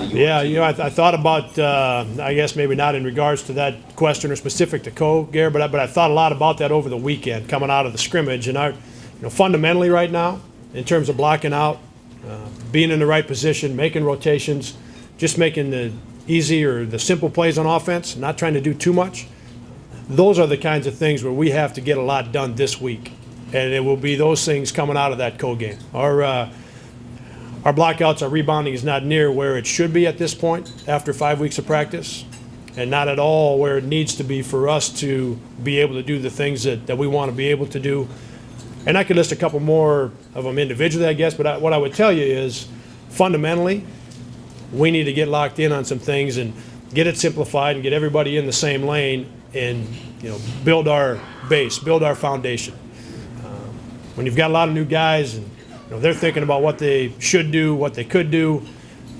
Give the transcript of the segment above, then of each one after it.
of your Yeah, team? I thought about, I guess maybe not in regards to that question or specific to Gare, but I thought a lot about that over the weekend coming out of the scrimmage. And fundamentally right now, in terms of blocking out, being in the right position, making rotations, just making the easy or the simple plays on offense, not trying to do too much. Those are the kinds of things where we have to get a lot done this week. And it will be those things coming out of that game. Our blockouts, our rebounding is not near where it should be at this point after 5 weeks of practice, and not at all where it needs to be for us to be able to do the things that we want to be able to do. And I could list a couple more of them individually, I guess, but what I would tell you is fundamentally, we need to get locked in on some things and get it simplified and get everybody in the same lane and build our base, build our foundation. When you've got a lot of new guys and they're thinking about what they should do, what they could do.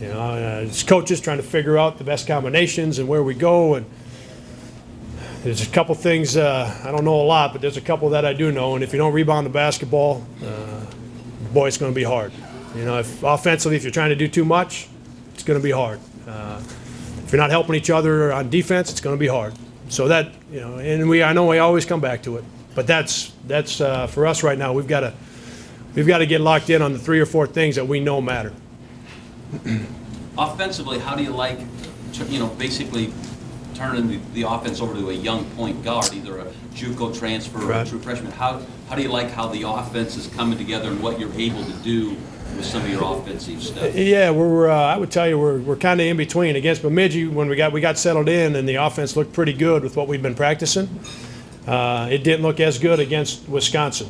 As coaches trying to figure out the best combinations and where we go. And there's a couple things, I don't know a lot, but there's a couple that I do know. And if you don't rebound the basketball, boy, it's going to be hard. If offensively, if you're trying to do too much, it's going to be hard. If you're not helping each other on defense, it's going to be hard. So that, and I know we always come back to it. But that's for us right now. We've got to get locked in on the 3 or 4 things that we know matter. Offensively, how do you like, basically turning the offense over to a young point guard, either a JUCO transfer or a true freshman? How do you like how the offense is coming together and what you're able to do with some of your offensive stuff? Yeah, I would tell you we're kind of in between. Against Bemidji, when we got settled in and the offense looked pretty good with what we've been practicing. It didn't look as good against Wisconsin.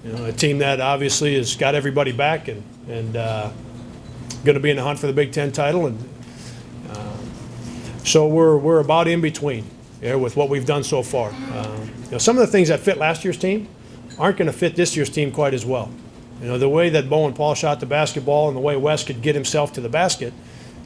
A team that obviously has got everybody back and going to be in the hunt for the Big Ten title. And so we're about in between with what we've done so far. Some of the things that fit last year's team aren't going to fit this year's team quite as well. The way that Bo and Paul shot the basketball and the way Wes could get himself to the basket,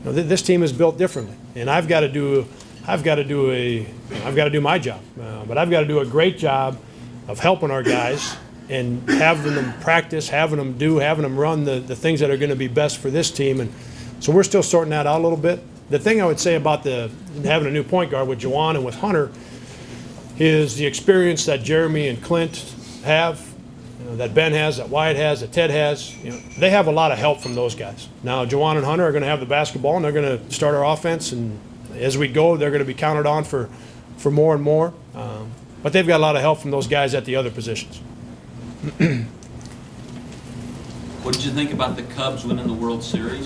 this team is built differently. And I've got to do my job, but I've got to do a great job of helping our guys and having them practice, having them run the things that are going to be best for this team. And so we're still sorting that out a little bit. The thing I would say about having a new point guard with Juwan and with Hunter is the experience that Jeremy and Clint have, that Ben has, that Wyatt has, that Ted has. They have a lot of help from those guys. Now, Juwan and Hunter are going to have the basketball, and they're going to start our offense. And as we go, they're going to be counted on for more and more. But they've got a lot of help from those guys at the other positions. What did you think about the Cubs winning the World Series?